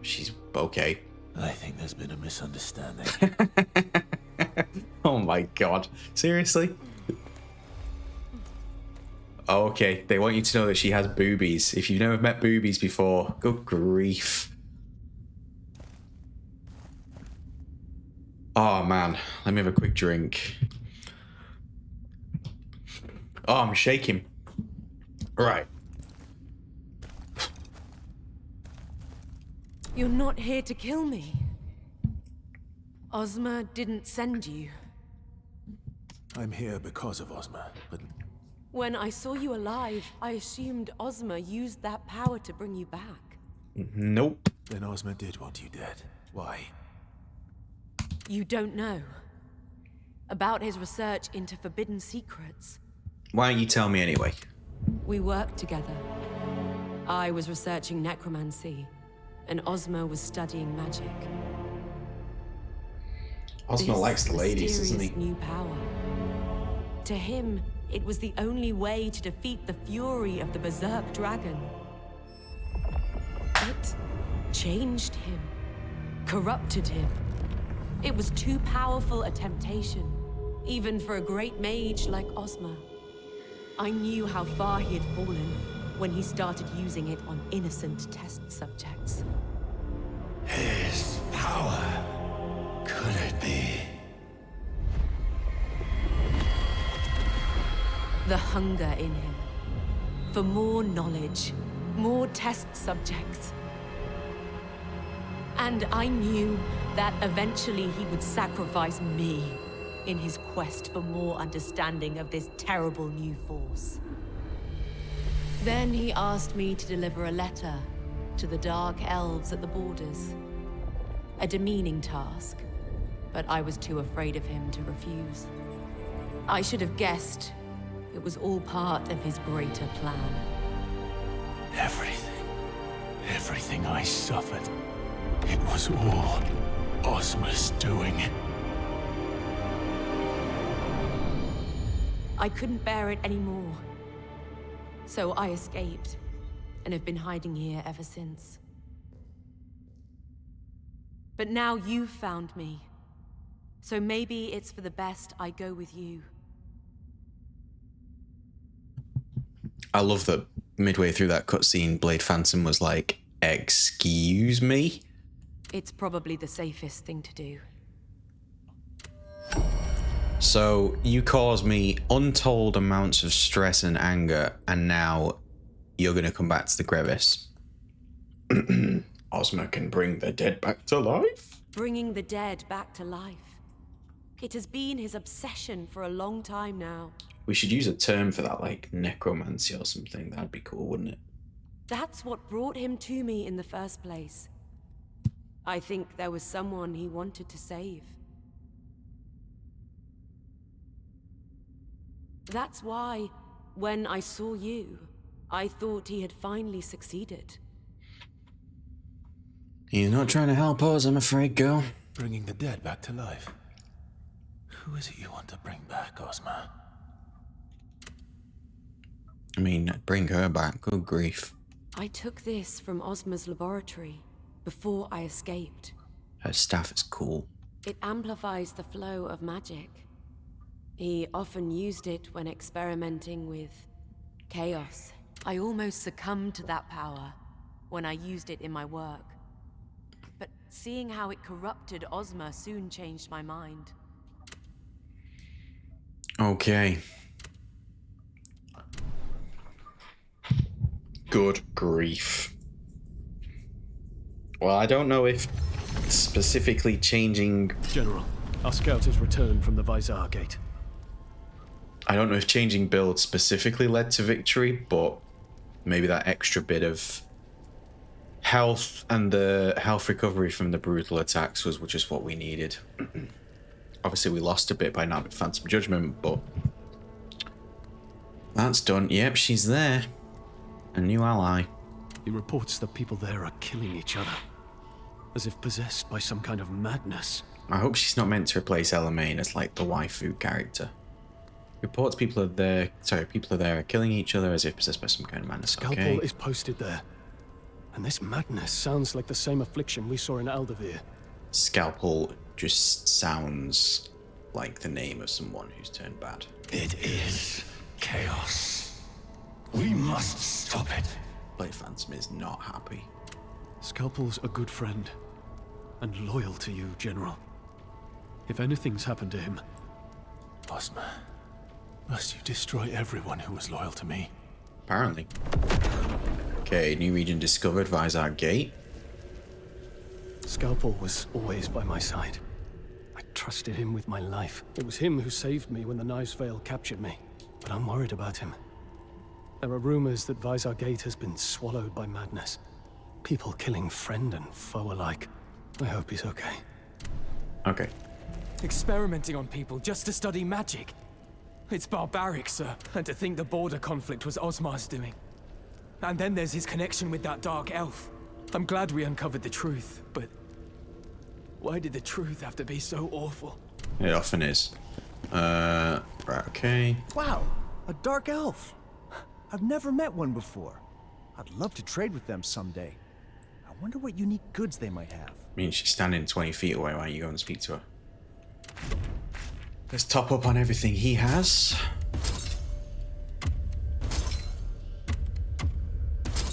S1: She's okay.
S3: I think there's been a misunderstanding.
S1: Oh my God. Seriously? Oh, okay, they want you to know that she has boobies. If you've never met boobies before, good grief. Oh man, let me have a quick drink. Oh, I'm shaking. Right.
S2: You're not here to kill me. Ozma didn't send you.
S3: I'm here because of Ozma, but
S2: When I saw you alive, I assumed Ozma used that power to bring you back.
S1: Nope.
S3: then Ozma did want you dead. Why?
S2: You don't know. About his research into forbidden secrets.
S1: Why don't you tell me anyway?
S2: We worked together. I was researching necromancy, and Ozma was studying magic.
S1: Ozma
S2: This
S1: likes the ladies, doesn't he?
S2: mysterious new power. To him, it was the only way to defeat the fury of the Berserk dragon. It changed him, corrupted him. It was too powerful a temptation, even for a great mage like Ozma. I knew how far he had fallen when he started using it on innocent test subjects.
S3: His power. Could it be?
S2: The hunger in him for more knowledge, more test subjects. And I knew that eventually he would sacrifice me in his quest for more understanding of this terrible new force. Then he asked me to deliver a letter to the Dark Elves at the borders. A demeaning task, but I was too afraid of him to refuse. I should have guessed it was all part of his greater plan.
S3: Everything I suffered, it was all Ozma's doing.
S2: I couldn't bear it anymore. So I escaped, and have been hiding here ever since. But now you've found me. So maybe it's for the best I go with you.
S1: I love that midway through that cutscene, Blade Phantom was like, "Excuse me?"
S2: It's probably the safest thing to do.
S1: So you caused me untold amounts of stress and anger, and now you're going to come back to the crevice. Ozma can bring the dead back to life?
S2: Bringing the dead back to life. It has been his obsession for a long time now.
S1: We should use a term for that, like necromancy or something. That'd be cool, wouldn't it?
S2: That's what brought him to me in the first place. I think there was someone he wanted to save. That's why, when I saw you, I thought he had finally succeeded.
S1: He's not trying to help us, I'm afraid, girl.
S3: Bringing the dead back to life. Who is it you want to bring back, Ozma?
S1: I mean, bring her back. Good grief.
S2: I took this from Ozma's laboratory. before I escaped.
S1: Her staff is cool.
S2: It amplifies the flow of magic. He often used it when experimenting with chaos. I almost succumbed to that power when I used it in my work. But seeing how it corrupted Ozma soon changed my mind.
S1: Okay. Good grief. Well, I don't know if specifically changing...
S4: General, our scout has returned from the Vizar Gate.
S1: I don't know if changing build specifically led to victory, but maybe that extra bit of health and the health recovery from the brutal attacks was just what we needed. Obviously, we lost a bit by not having Phantom Judgment, but that's done. Yep, she's there. A new ally.
S4: He reports that people there are killing each other, as if possessed by some kind of madness.
S1: I hope she's not meant to replace Elaine as like the waifu character. Reports people are there are killing each other as if possessed by some kind of madness.
S4: Scalpel
S1: Okay.
S4: is posted there, and this madness sounds like the same affliction we saw in Aldavir.
S1: Scalpel just sounds like the name of someone who's turned bad.
S3: It is chaos. We must stop it.
S1: Blade Phantom is not happy.
S4: Scalpel's a good friend, and loyal to you, General. If anything's happened to him...
S3: Ozma, must you destroy everyone who was loyal to me?
S1: Apparently. Okay, new region discovered, Vizar Gate.
S4: Scalpel was always by my side. I trusted him with my life. It was him who saved me when the Knives Vale captured me. But I'm worried about him. There are rumors that Vizar Gate has been swallowed by madness. People killing friend and foe alike. I hope he's okay.
S1: Okay.
S5: Experimenting on people just to study magic. It's barbaric, sir. And to think the border conflict was Ozmar's doing. And then there's his connection with that dark elf. I'm glad we uncovered the truth, but why did the truth have to be so awful?
S1: It often is. Right, okay.
S6: Wow, a dark elf. I've never met one before. I'd love to trade with them someday. I wonder what unique goods they might have.
S1: I mean, she's standing 20 feet away. Why don't you go and speak to her? Let's top up on everything he has.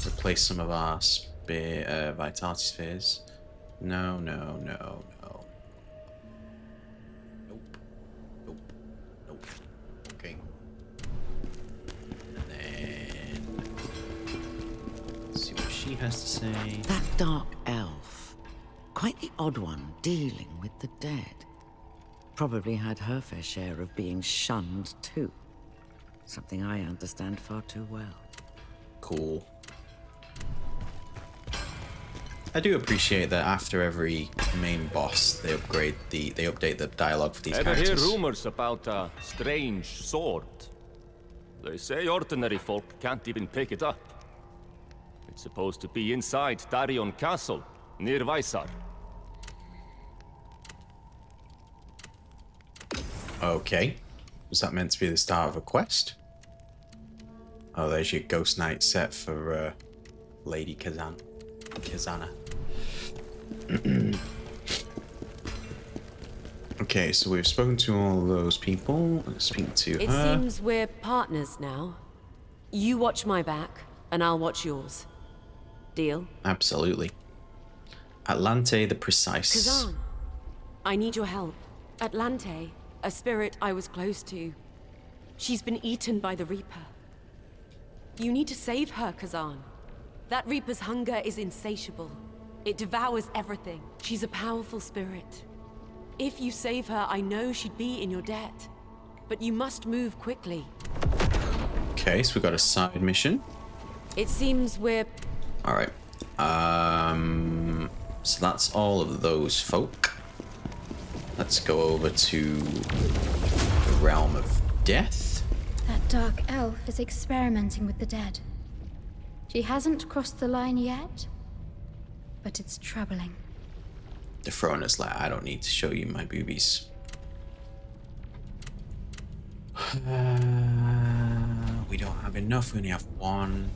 S1: Replace some of our vitality spheres. No. Nope. Okay. And then let's see what she has to say.
S7: That dark elf. Quite the odd one, dealing with the dead. Probably had her fair share of being shunned too. Something I understand far too well.
S1: Cool. I do appreciate that after every main boss, they update the dialogue for these
S8: Ever hear
S1: characters.
S8: rumors about a strange sword? They say ordinary folk can't even pick it up. It's supposed to be inside Darion Castle, near Vizar.
S1: Okay. Was that meant to be the start of a quest? Oh, there's your Ghost Knight set for Lady Khazan. Khazana. Okay, so we've spoken to all of those people. Let's speak to
S2: It
S1: her.
S2: seems we're partners now. You watch my back, and I'll watch yours. Deal?
S1: Absolutely. Atlante the Precise.
S2: Khazan, I need your help. Atlante, a spirit I was close to. She's been eaten by the Reaper. You need to save her, Khazan. That Reaper's hunger is insatiable. It devours everything. She's a powerful spirit. If you save her, I know she'd be in your debt. But you must move quickly.
S1: Okay, so we got a side mission.
S2: It seems we're...
S1: All right. So that's all of those folk. Let's go over to the realm of death.
S9: That dark elf is experimenting with the dead. She hasn't crossed the line yet, but it's troubling.
S1: The throne is like, I don't need to show you my boobies. We don't have enough. We only have one.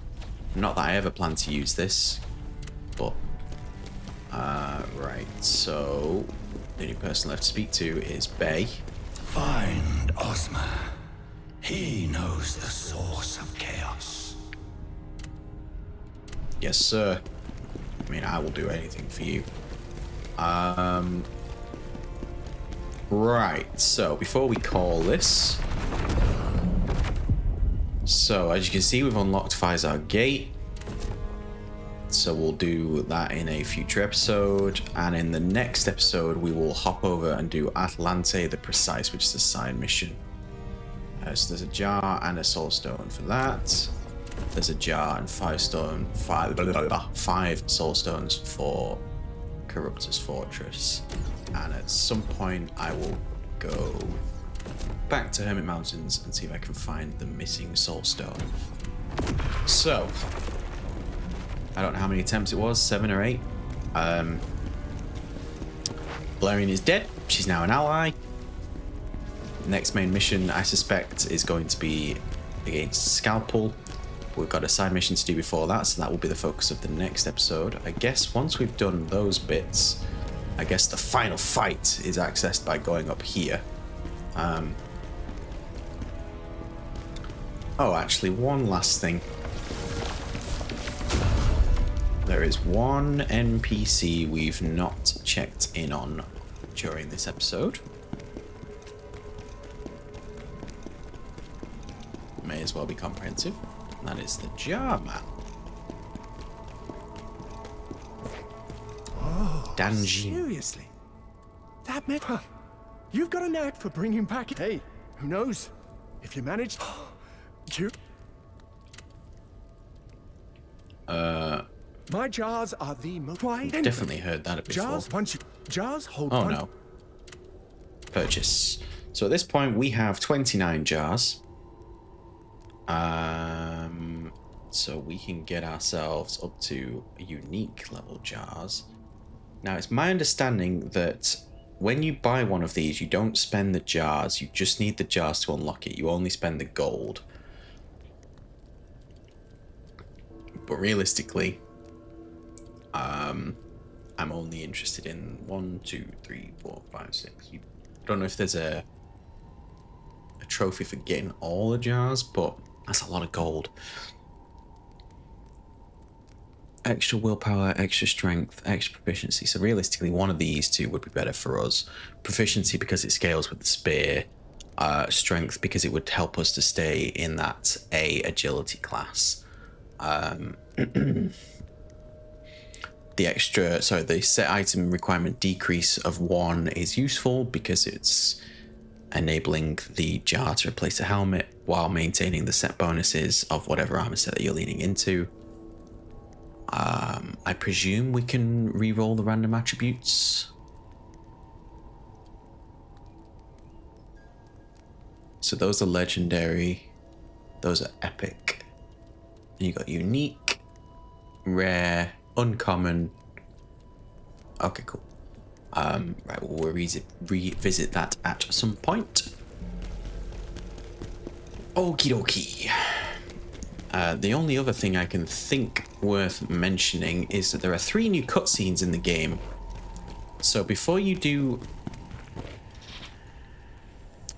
S1: Not that I ever plan to use this, but Right, so the only person left to speak to is Bay.
S3: Find Ozma. He knows the source of chaos.
S1: Yes, sir. I mean, I will do anything for you. Right, so before we call this... So, as you can see, we've unlocked Vizar Gate. So we'll do that in a future episode. And in the next episode, we will hop over and do Atlante the Precise, which is a side mission. So there's a jar and a soul stone for that. There's a jar and five soul stones for Corruptor's Fortress. And at some point, I will go back to Hermit Mountains and see if I can find the missing soul stone. So, I don't know how many attempts it was, 7 or 8. Bellerian is dead. She's now an ally. Next main mission, I suspect, is going to be against Scalpel. We've got a side mission to do before that, so that will be the focus of the next episode. I guess once we've done those bits, I guess the final fight is accessed by going up here. Oh, actually, one last thing. There is one NPC we've not checked in on during this episode. May as well be comprehensive. And that is the Jar Man.
S6: Oh,
S1: Danjin.
S6: seriously? That meant... Huh. You've got a knack for bringing back... Hey, who knows? If you manage... You... My jars are the most...
S1: Definitely heard that before.
S6: Jars, once you... Jars hold...
S1: Oh no. Purchase. So at this point we have 29 jars. So we can get ourselves up to unique level jars. Now it's my understanding that when you buy one of these, you don't spend the jars, you just need the jars to unlock it. You only spend the gold. But realistically, I'm only interested in 1, 2, 3, 4, 5, 6. I don't know if there's a trophy for getting all the jars, but that's a lot of gold. Extra willpower, extra strength, extra proficiency. So realistically, one of these two would be better for us. Proficiency because it scales with the spear. Strength because it would help us to stay in that A agility class. The set item requirement decrease of 1 is useful because it's enabling the jar to replace the helmet while maintaining the set bonuses of whatever armor set that you're leaning into. I presume we can re-roll the random attributes. So those are legendary, those are epic. And you got unique, rare, uncommon. Okay, cool. Right, we'll revisit that at some point. Okie dokie. The only other thing I can think worth mentioning is that there are 3 new cutscenes in the game. So before you do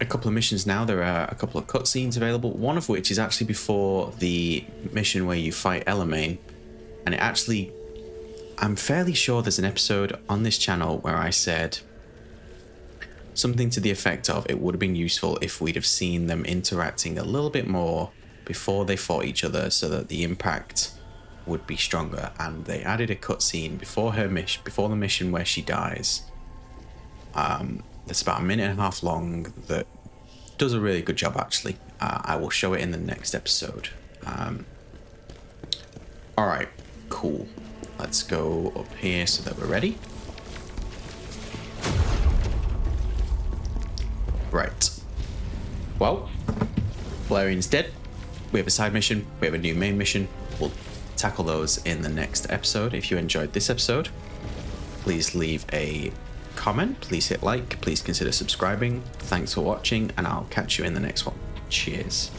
S1: a couple of missions now, there are a couple of cutscenes available, one of which is actually before the mission where you fight Elgato. And it actually, I'm fairly sure there's an episode on this channel where I said something to the effect of it would have been useful if we'd have seen them interacting a little bit more before they fought each other so that the impact would be stronger. And they added a cutscene before the mission where she dies. That's about 1.5 minutes long that does a really good job actually. I will show it in the next episode. Alright, cool. Let's go up here so that we're ready. Right. Well, Bellerian's dead. We have a side mission. We have a new main mission. We'll tackle those in the next episode. If you enjoyed this episode, please leave a comment. Please hit like. Please consider subscribing. Thanks for watching, and I'll catch you in the next one. Cheers.